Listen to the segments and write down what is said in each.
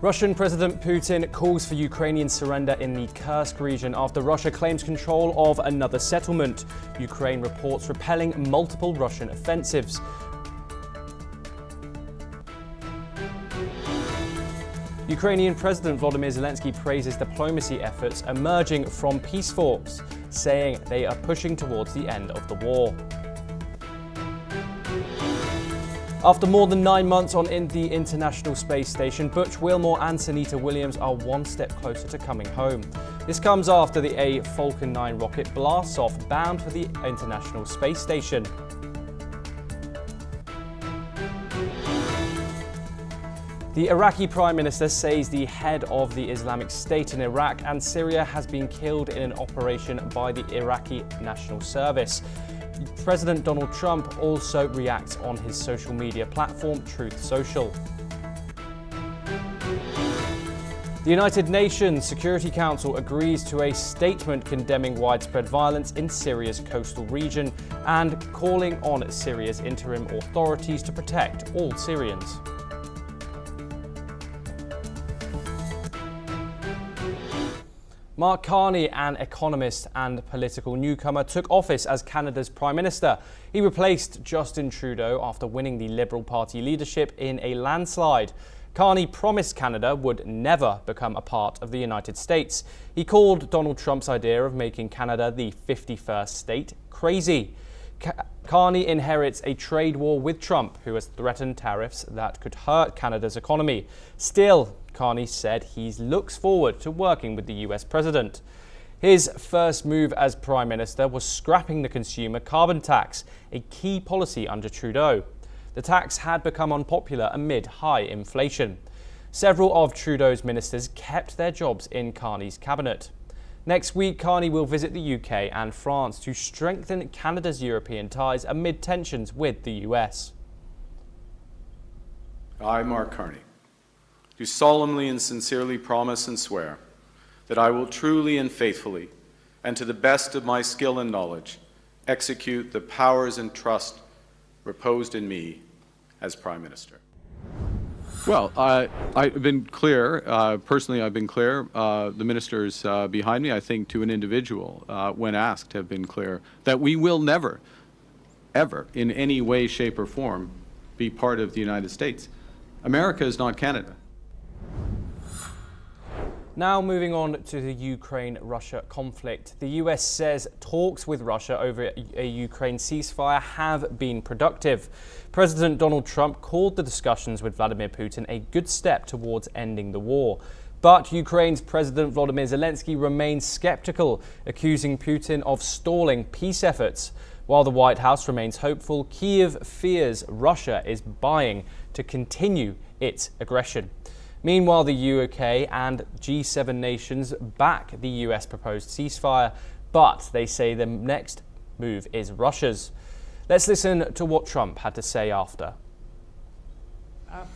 Russian President Putin calls for Ukrainian surrender in the Kursk region after Russia claims control of another settlement. Ukraine reports repelling multiple Russian offensives. Ukrainian President Volodymyr Zelensky praises diplomacy efforts emerging from peace talks, saying they are pushing towards the end of the war. After more than 9 months on the International Space Station, Butch Wilmore and Sunita Williams are one step closer to coming home. This comes after the Falcon 9 rocket blasts off bound for the International Space Station. The Iraqi Prime Minister says the head of the Islamic State in Iraq and Syria has been killed in an operation by the Iraqi National Service. President Donald Trump also reacts on his social media platform, Truth Social. The United Nations Security Council agrees to a statement condemning widespread violence in Syria's coastal region and calling on Syria's interim authorities to protect all Syrians. Mark Carney, an economist and political newcomer, took office as Canada's Prime Minister. He replaced Justin Trudeau after winning the Liberal Party leadership in a landslide. Carney promised Canada would never become a part of the United States. He called Donald Trump's idea of making Canada the 51st state crazy. Carney inherits a trade war with Trump, who has threatened tariffs that could hurt Canada's economy. Still, Carney said he looks forward to working with the US president. His first move as Prime Minister was scrapping the consumer carbon tax, a key policy under Trudeau. The tax had become unpopular amid high inflation. Several of Trudeau's ministers kept their jobs in Carney's cabinet. Next week, Carney will visit the UK and France to strengthen Canada's European ties amid tensions with the US. I, Mark Carney, do solemnly and sincerely promise and swear that I will truly and faithfully, and to the best of my skill and knowledge, execute the powers and trust reposed in me as Prime Minister. Well, I've been clear, personally I've been clear, the ministers behind me, I think to an individual, when asked, have been clear that we will never, ever, in any way, shape or form, be part of the United States. America is not Canada. Now moving on to the Ukraine-Russia conflict. The US says talks with Russia over a Ukraine ceasefire have been productive. President Donald Trump called the discussions with Vladimir Putin a good step towards ending the war. But Ukraine's President Volodymyr Zelensky remains skeptical, accusing Putin of stalling peace efforts. While the White House remains hopeful, Kyiv fears Russia is buying to continue its aggression. Meanwhile, the UK and G7 nations back the US proposed ceasefire, but they say the next move is Russia's. Let's listen to what Trump had to say after.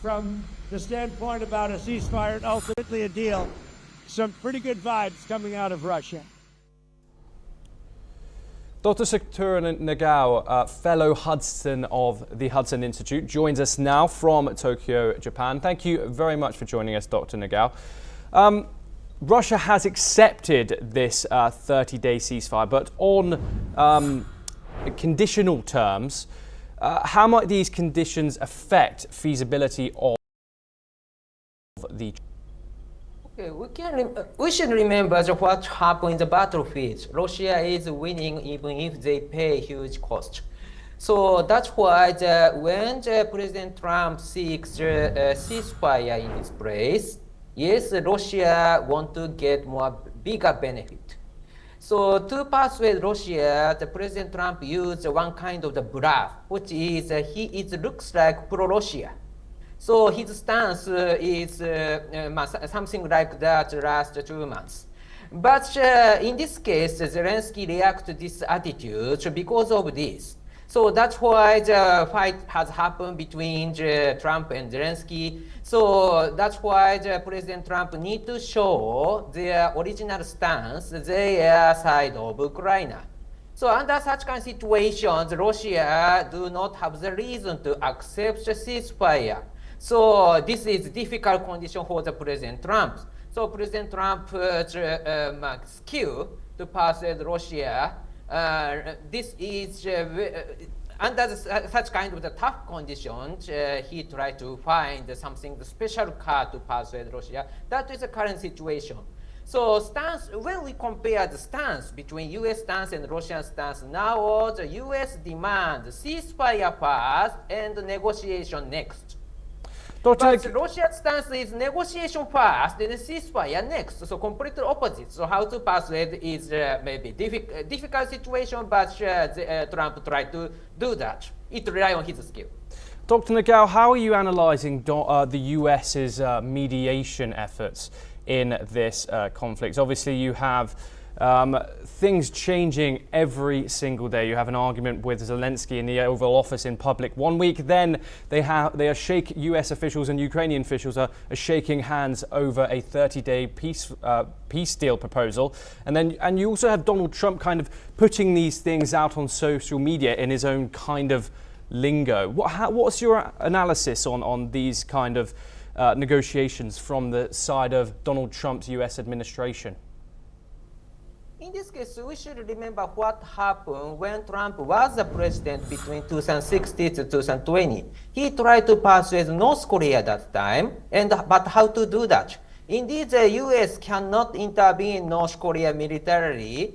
From the standpoint about a ceasefire and ultimately a deal, some pretty good vibes coming out of Russia. Dr. Satoru Nagao, fellow Hudson of the Hudson Institute, joins us now from Tokyo, Japan. Thank you very much for joining us, Dr. Nagao. Russia has accepted this 30-day ceasefire, but on conditional terms. How might these conditions affect feasibility of the... We should remember what happened in the battlefield. Russia is winning even if they pay huge cost. So that's why when President Trump seeks a ceasefire in this place, yes, Russia want to get bigger benefit. So to persuade Russia, the President Trump used one kind of the bluff, which is looks like pro-Russia. So his stance is something like that last 2 months. But in this case, Zelensky reacts to this attitude because of this. So that's why the fight has happened between Trump and Zelensky. So that's why President Trump needs to show their original stance, their side of Ukraine. So under such kind of situations, Russia do not have the reason to accept the ceasefire. So this is difficult condition for the President Trump. So President Trump's skill to persuade Russia, this is under such kind of the tough conditions, he tried to find something, the special card to persuade Russia. That is the current situation. So stance, when we compare the stance between U.S. stance and Russian stance, now the U.S. demands ceasefire first and negotiation next. But Russia's stance is negotiation first and ceasefire next, so completely opposite. So how to persuade is maybe difficult situation, but Trump tried to do that. It relies on his skill. Dr. Nagao, how are you analysing the US's mediation efforts in this conflict? Obviously, you have things changing every single day. You have an argument with Zelensky in the Oval Office in public 1 week, then US officials and Ukrainian officials are shaking hands over a 30-day peace deal proposal, and you also have Donald Trump kind of putting these things out on social media in his own kind of lingo. What's your analysis on these kind of negotiations from the side of Donald Trump's US administration? In this case, we should remember what happened when Trump was the president between 2016 to 2020. He tried to persuade North Korea at that time, but how to do that? Indeed, the U.S. cannot intervene in North Korea militarily,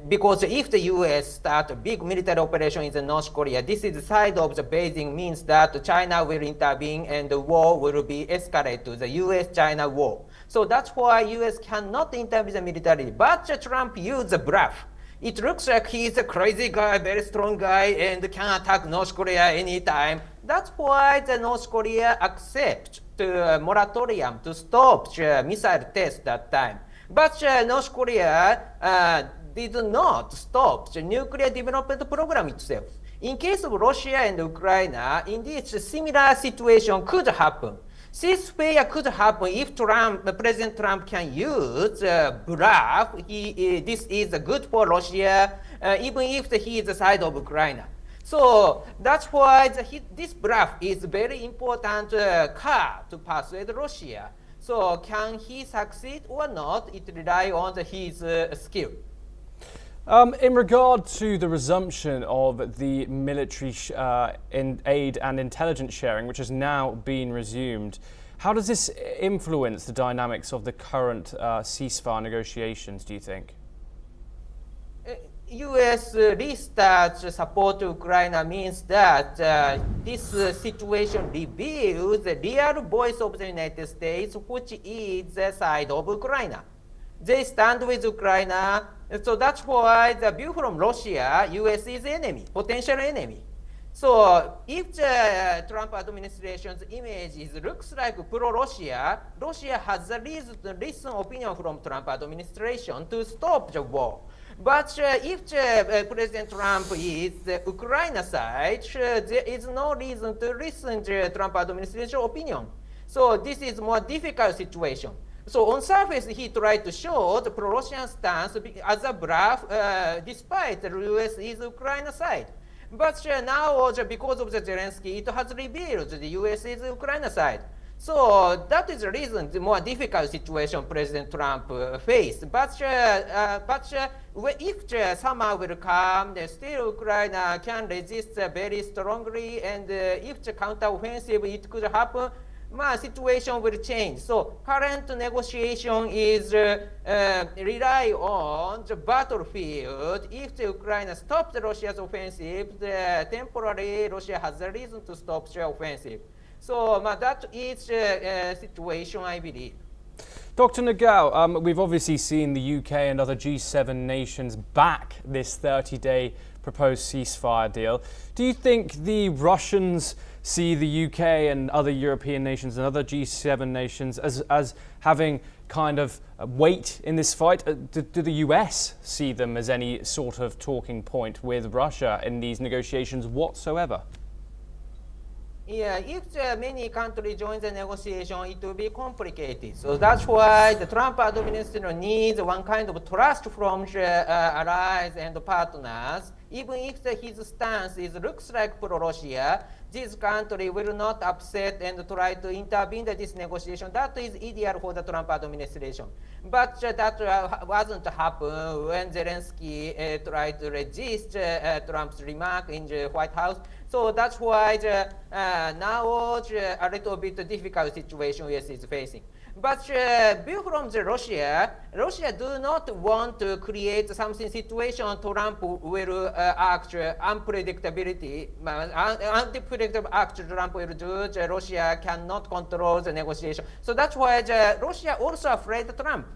because if the U.S. start a big military operation in North Korea, this is the side of the Beijing means that China will intervene and the war will be escalated to the U.S.-China war. So that's why U.S. cannot intervene militarily. But Trump used the bluff. It looks like he's a crazy guy, very strong guy, and can attack North Korea anytime. That's why the North Korea accept the moratorium to stop the missile test that time. But North Korea did not stop the nuclear development program itself. In case of Russia and Ukraine, indeed, a similar situation could happen. Ceasefire could happen if President Trump can use bluff. This is good for Russia, even if he is the side of Ukraine. So that's why this bluff is very important card to persuade Russia. So can he succeed or not? It relies on his skill. In regard to the resumption of the military aid and intelligence sharing, which has now been resumed, how does this influence the dynamics of the current ceasefire negotiations, do you think? U.S. restart support to Ukraine means that this situation reveals the real voice of the United States, which is the side of Ukraine. They stand with Ukraine, so that's why the view from Russia, U.S. is enemy, potential enemy. So if the Trump administration's image looks like pro-Russia, Russia has the reason to listen opinion from Trump administration to stop the war. But if President Trump is the Ukraine side, there is no reason to listen to Trump administration opinion. So this is more difficult situation. So on surface, he tried to show the pro-Russian stance as a bluff, despite the U.S. is Ukraine side. But now, because of the Zelensky, it has revealed the U.S. is Ukraine side. So that is the reason the more difficult situation President Trump faced. But if summer will come, still Ukraine can resist very strongly, and if the counteroffensive it could happen, situation will change. So current negotiation is rely on the battlefield. If the Ukraine stops Russia's offensive, temporarily Russia has a reason to stop the offensive. So that is the situation, I believe. Dr. Nagao, we've obviously seen the UK and other G7 nations back this 30-day proposed ceasefire deal. Do you think the Russians see the UK and other European nations and other G7 nations as having kind of weight in this fight? Do the US see them as any sort of talking point with Russia in these negotiations whatsoever? Yeah, if many countries join the negotiation, it will be complicated. So that's why the Trump administration needs one kind of trust from allies and partners. even if his stance looks like pro-Russia, this country will not upset and try to intervene in this negotiation. That is ideal for the Trump administration. But that wasn't happen when Zelensky tried to resist Trump's remark in the White House. So that's why now a little bit difficult situation US is facing. But view from Russia do not want to create something situation Trump will act unpredictability, unpredictable act Trump will do. Russia cannot control the negotiation. So that's why Russia also afraid of Trump.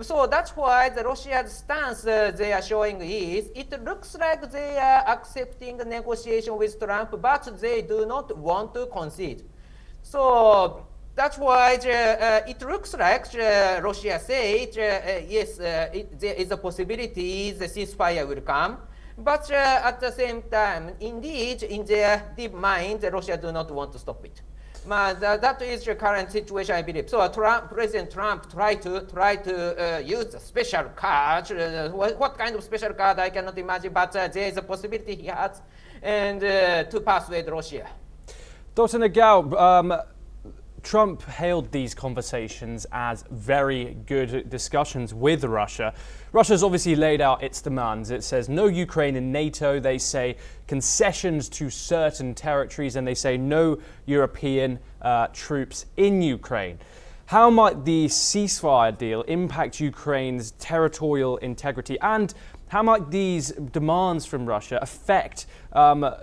So that's why the Russia's stance they are showing is, it looks like they are accepting the negotiation with Trump, but they do not want to concede. So that's why it looks like Russia said, yes, there is a possibility the ceasefire will come. But at the same time, indeed, in their deep mind, Russia do not want to stop it. That is the current situation, I believe. So President Trump tried to use a special card. What kind of special card, I cannot imagine, but there is a possibility he has, and to persuade Russia. Dr. Nagao, Trump hailed these conversations as very good discussions with Russia. Russia's obviously laid out its demands. It says no Ukraine in NATO. They say concessions to certain territories, and they say no European troops in Ukraine. How might the ceasefire deal impact Ukraine's territorial integrity, and how might these demands from Russia affect a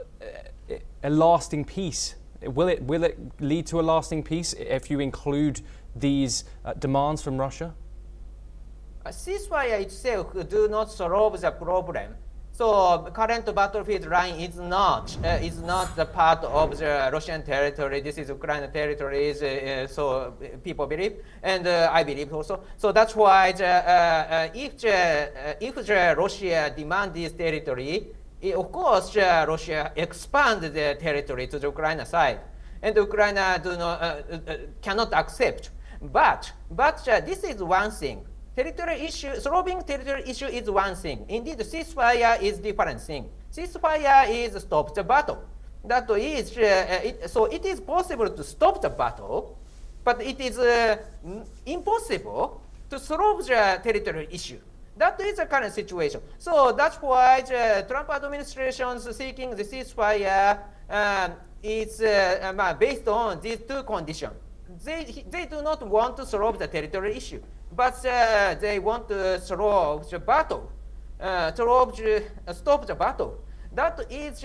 lasting peace? Will it lead to a lasting peace if you include these demands from Russia? A ceasefire itself do not solve the problem. So current battlefield line is not the part of the Russian territory. This is Ukrainian territory. So people believe, and I believe also. So that's why if Russia demand this territory, of course, Russia expand the territory to the Ukraine side, and Ukraine cannot accept. But this is one thing. Solving territorial issue is one thing. Indeed, ceasefire is different thing. Ceasefire is stop the battle. That is, so it is possible to stop the battle, but it is impossible to solve the territorial issue. That is the current situation. So that's why the Trump administration is seeking the ceasefire is based on these two conditions. They do not want to solve the territorial issue, but they want to solve the battle, stop the battle. That is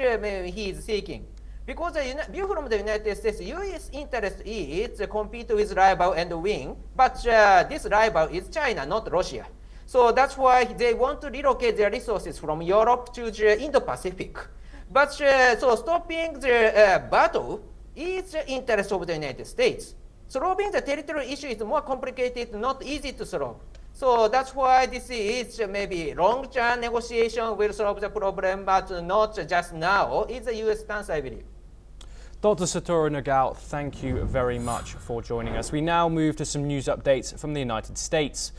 he is seeking. Because view from the United States, U.S. interest is to compete with rival and win, but this rival is China, not Russia. So that's why they want to relocate their resources from Europe to the Indo-Pacific. But so stopping the battle is the interest of the United States. Solving the territorial issue is more complicated, not easy to solve. So that's why this is maybe long-term negotiation will solve the problem, but not just now. It's a U.S. stance, I believe. Dr. Satoru Nagao, thank you very much for joining us. We now move to some news updates from the United States.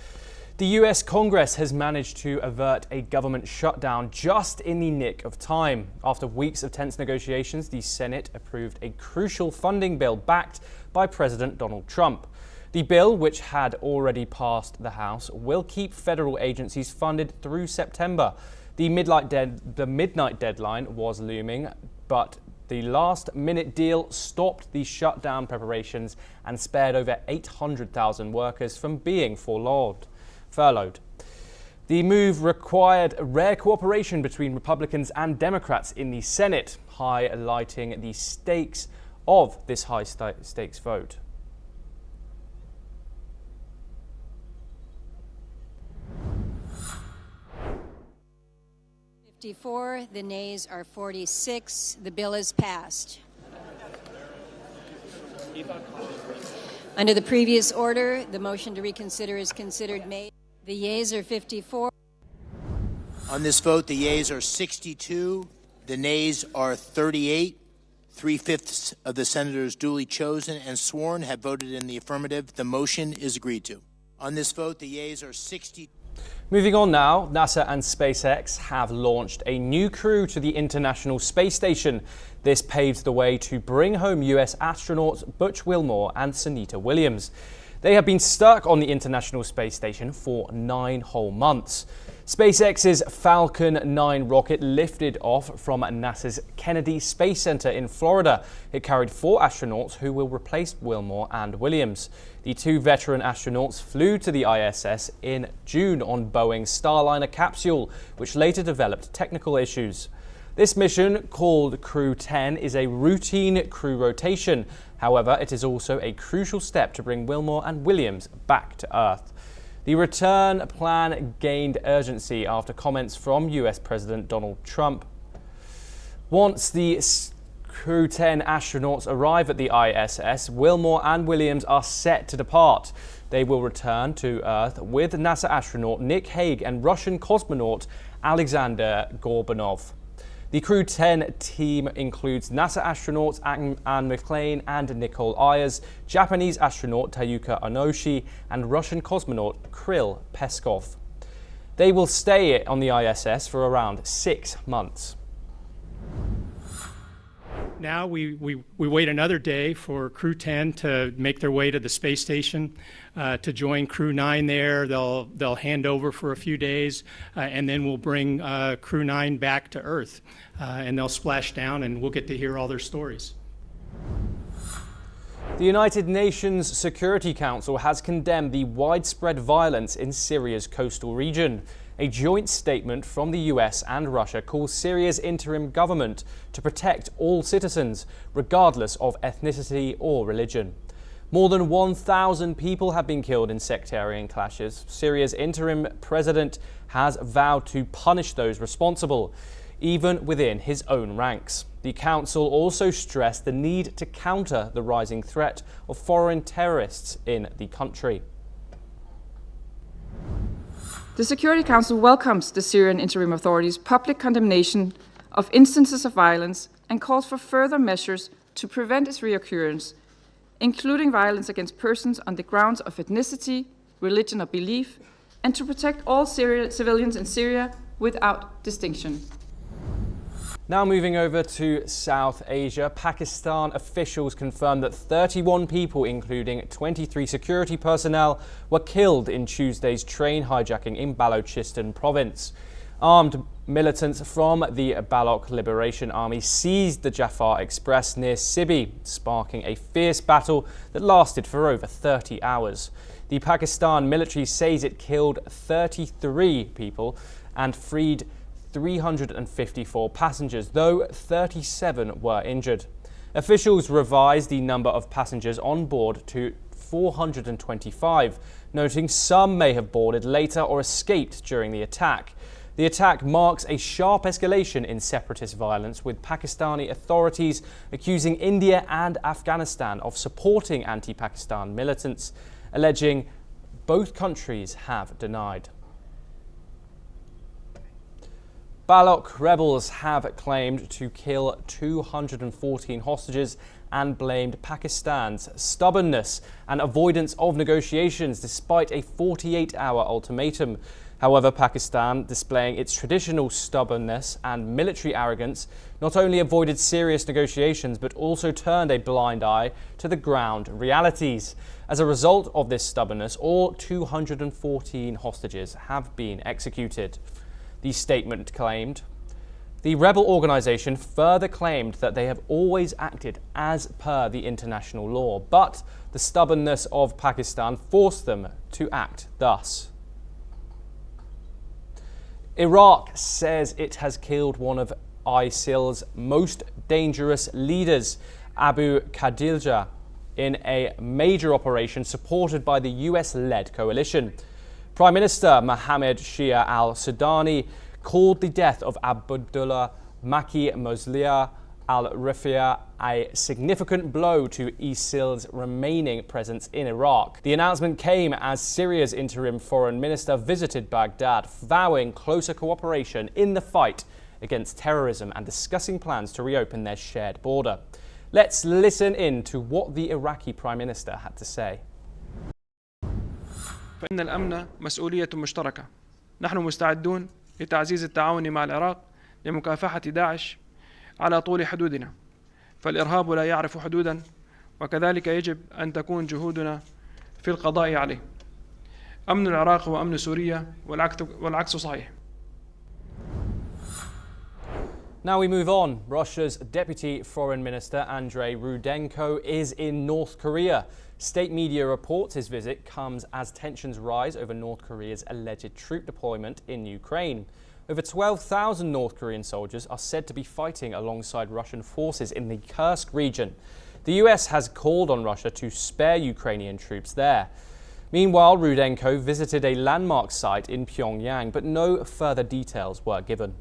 The US Congress has managed to avert a government shutdown just in the nick of time. After weeks of tense negotiations, the Senate approved a crucial funding bill backed by President Donald Trump. The bill, which had already passed the House, will keep federal agencies funded through September. The midnight deadline was looming, but the last-minute deal stopped the shutdown preparations and spared over 800,000 workers from being furloughed. The move required rare cooperation between Republicans and Democrats in the Senate, highlighting the stakes of this high-stakes vote. The nays are 46. The bill is passed. Under the previous order, the motion to reconsider is considered made. The yeas are 54. On this vote, the yeas are 62. The nays are 38. 3/5 of the senators duly chosen and sworn have voted in the affirmative. The motion is agreed to. On this vote, the yeas are 60. Moving on now, NASA and SpaceX have launched a new crew to the International Space Station. This paves the way to bring home US astronauts Butch Wilmore and Sunita Williams. They have been stuck on the International Space Station for 9 whole months. SpaceX's Falcon 9 rocket lifted off from NASA's Kennedy Space Center in Florida. It carried 4 astronauts who will replace Wilmore and Williams. The 2 veteran astronauts flew to the ISS in June on Boeing's Starliner capsule, which later developed technical issues. This mission, called Crew 10, is a routine crew rotation. However, it is also a crucial step to bring Wilmore and Williams back to Earth. The return plan gained urgency after comments from US President Donald Trump. Once the Crew 10 astronauts arrive at the ISS, Wilmore and Williams are set to depart. They will return to Earth with NASA astronaut Nick Hague and Russian cosmonaut Alexander Gorbanov. The Crew 10 team includes NASA astronauts Anne McClain and Nicole Ayers, Japanese astronaut Tayuka Onoshi, and Russian cosmonaut Kirill Peskov. They will stay on the ISS for around 6 months. Now we wait another day for Crew 10 to make their way to the space station to join Crew 9 there. They'll hand over for a few days and then we'll bring Crew 9 back to Earth and they'll splash down and we'll get to hear all their stories. The United Nations Security Council has condemned the widespread violence in Syria's coastal region. A joint statement from the US and Russia calls Syria's interim government to protect all citizens, regardless of ethnicity or religion. More than 1,000 people have been killed in sectarian clashes. Syria's interim president has vowed to punish those responsible, even within his own ranks. The council also stressed the need to counter the rising threat of foreign terrorists in the country. The Security Council welcomes the Syrian interim authorities' public condemnation of instances of violence and calls for further measures to prevent its reoccurrence, including violence against persons on the grounds of ethnicity, religion or belief, and to protect all civilians in Syria without distinction. Now moving over to South Asia, Pakistan officials confirmed that 31 people, including 23 security personnel, were killed in Tuesday's train hijacking in Balochistan province. Armed militants from the Baloch Liberation Army seized the Jafar Express near Sibi, sparking a fierce battle that lasted for over 30 hours. The Pakistan military says it killed 33 people and freed 354 passengers, though 37 were injured. Officials revised the number of passengers on board to 425, noting some may have boarded later or escaped during the attack. The attack marks a sharp escalation in separatist violence, with Pakistani authorities accusing India and Afghanistan of supporting anti-Pakistan militants, alleging both countries have denied. Baloch rebels have claimed to kill 214 hostages and blamed Pakistan's stubbornness and avoidance of negotiations despite a 48-hour ultimatum. However, Pakistan, displaying its traditional stubbornness and military arrogance, not only avoided serious negotiations but also turned a blind eye to the ground realities. As a result of this stubbornness, all 214 hostages have been executed. The statement claimed. The rebel organization further claimed that they have always acted as per the international law, but the stubbornness of Pakistan forced them to act thus. Iraq says it has killed one of ISIL's most dangerous leaders, Abu Khadija, in a major operation supported by the US-led coalition. Prime Minister Mohammed Shia al-Sudani called the death of Abdullah Maki Moslia al-Rifia a significant blow to ISIL's remaining presence in Iraq. The announcement came as Syria's interim foreign minister visited Baghdad, vowing closer cooperation in the fight against terrorism and discussing plans to reopen their shared border. Let's listen in to what the Iraqi Prime Minister had to say. فإن الأمن مسؤولية مشتركة نحن مستعدون لتعزيز التعاون مع العراق لمكافحة داعش على طول حدودنا، فالإرهاب لا يعرف حدودا، وكذلك يجب أن تكون جهودنا في القضاء عليه. أمن العراق هو أمن سوريا والعكس صحيح. Now we move on. Russia's Deputy Foreign Minister Andrei Rudenko is in North Korea. State media reports his visit comes as tensions rise over North Korea's alleged troop deployment in Ukraine. Over 12,000 North Korean soldiers are said to be fighting alongside Russian forces in the Kursk region. The US has called on Russia to spare Ukrainian troops there. Meanwhile, Rudenko visited a landmark site in Pyongyang, but no further details were given.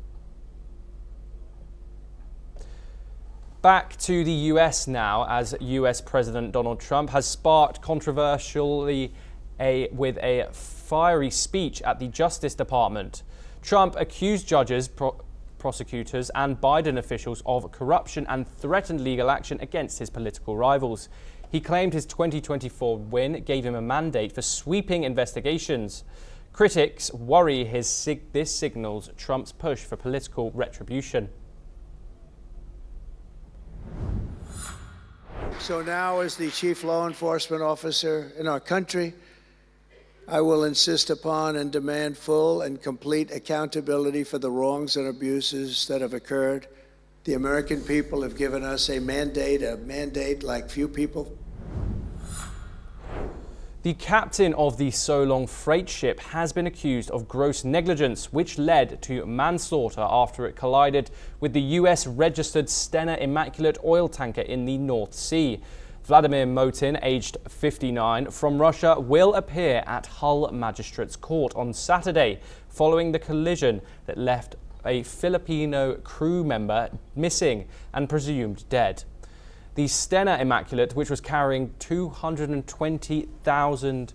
Back to the US now, as US President Donald Trump has sparked controversially with a fiery speech at the Justice Department. Trump accused judges, prosecutors and Biden officials of corruption and threatened legal action against his political rivals. He claimed his 2024 win gave him a mandate for sweeping investigations. Critics worry this signals Trump's push for political retribution. So now, as the chief law enforcement officer in our country, I will insist upon and demand full and complete accountability for the wrongs and abuses that have occurred. The American people have given us a mandate like few people. The captain of the So Long freight ship has been accused of gross negligence, which led to manslaughter after it collided with the US-registered Stena Immaculate oil tanker in the North Sea. Vladimir Motin, aged 59, from Russia, will appear at Hull Magistrates Court on Saturday following the collision that left a Filipino crew member missing and presumed dead. The Stena Immaculate, which was carrying 220,000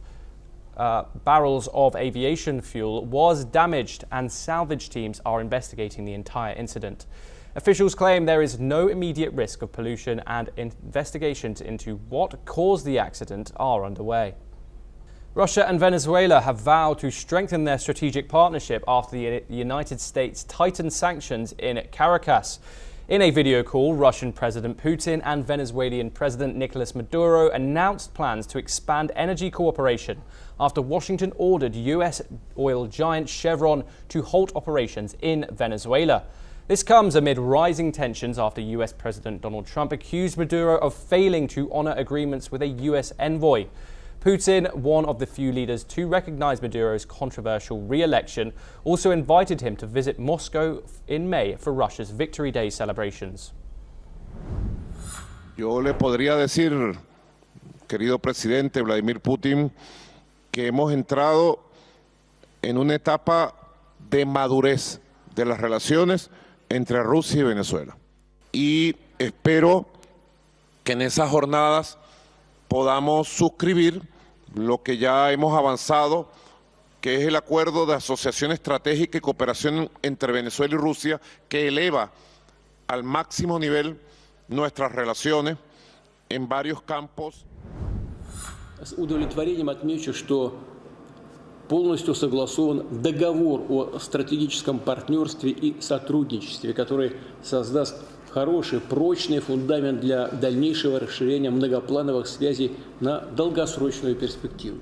barrels of aviation fuel, was damaged, and salvage teams are investigating the entire incident. Officials claim there is no immediate risk of pollution, and investigations into what caused the accident are underway. Russia and Venezuela have vowed to strengthen their strategic partnership after the United States tightened sanctions in Caracas. In a video call, Russian President Putin and Venezuelan President Nicolas Maduro announced plans to expand energy cooperation after Washington ordered US oil giant Chevron to halt operations in Venezuela. This comes amid rising tensions after US President Donald Trump accused Maduro of failing to honor agreements with a US envoy. Putin, one of the few leaders to recognize Maduro's controversial re-election, also invited him to visit Moscow in May for Russia's Victory Day celebrations. Yo le podría decir, querido presidente Vladimir Putin, que hemos entrado en una etapa de madurez de las relaciones entre Rusia y Venezuela. Y espero que en esas jornadas podamos suscribir lo que ya hemos avanzado, que es el acuerdo de asociación estratégica y cooperación entre Venezuela y Rusia, que eleva al máximo nivel nuestras relaciones en varios campos. С удовлетворением отмечу, что полностью согласован договор о стратегическом партнерстве и сотрудничестве, который создаст хороший, прочный фундамент для дальнейшего расширения многоплановых связей на долгосрочную перспективу.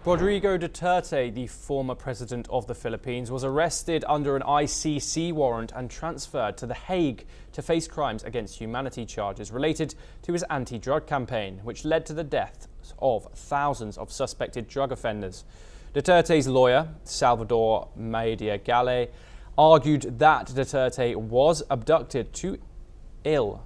Rodrigo Duterte, the former president of the Philippines, was arrested under an ICC warrant and transferred to The Hague to face crimes against humanity charges related to his anti-drug campaign, which led to the deaths of thousands of suspected drug offenders. Duterte's lawyer, Salvador Maida Gale, argued that Duterte was abducted too ill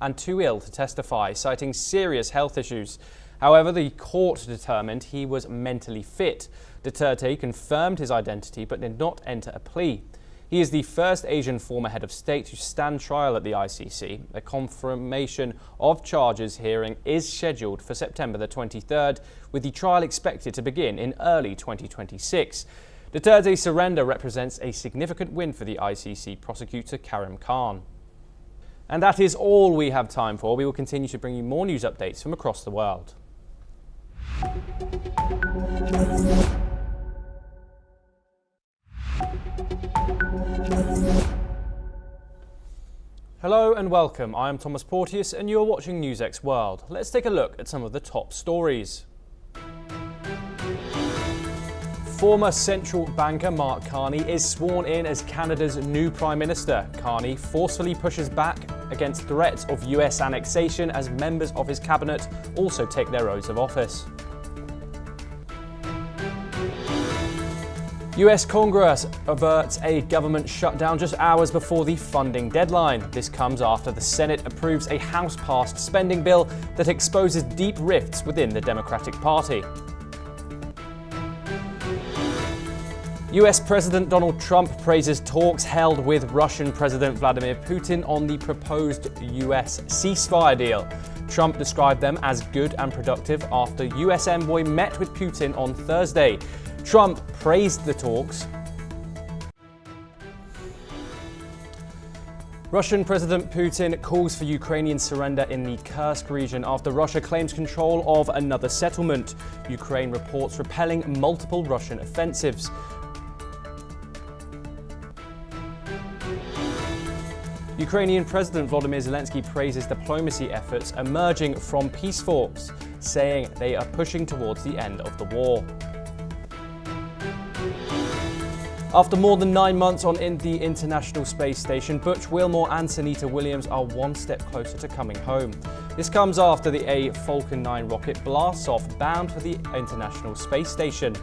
to testify, citing serious health issues. However, the court determined he was mentally fit. Duterte confirmed his identity but did not enter a plea. He is the first Asian former head of state to stand trial at the ICC. A confirmation of charges hearing is scheduled for September the 23rd, with the trial expected to begin in early 2026. Duterte's surrender represents a significant win for the ICC prosecutor Karim Khan. And that is all we have time for. We will continue to bring you more news updates from across the world. Hello and welcome. I am Thomas Porteous and you're watching NewsX World. Let's take a look at some of the top stories. Former central banker Mark Carney is sworn in as Canada's new Prime Minister. Carney forcefully pushes back against threats of US annexation as members of his cabinet also take their oaths of office. US Congress averts a government shutdown just hours before the funding deadline. This comes after the Senate approves a House-passed spending bill that exposes deep rifts within the Democratic Party. US President Donald Trump praises talks held with Russian President Vladimir Putin on the proposed US ceasefire deal. Trump described them as good and productive after US envoy met with Putin on Thursday. Trump praised the talks. Russian President Putin calls for Ukrainian surrender in the Kursk region after Russia claims control of another settlement. Ukraine reports repelling multiple Russian offensives. Ukrainian President Volodymyr Zelensky praises diplomacy efforts emerging from peace talks, saying they are pushing towards the end of the war. After more than 9 months on the International Space Station, Butch Wilmore and Sunita Williams are one step closer to coming home. This comes after the Falcon 9 rocket blasts off bound for the International Space Station.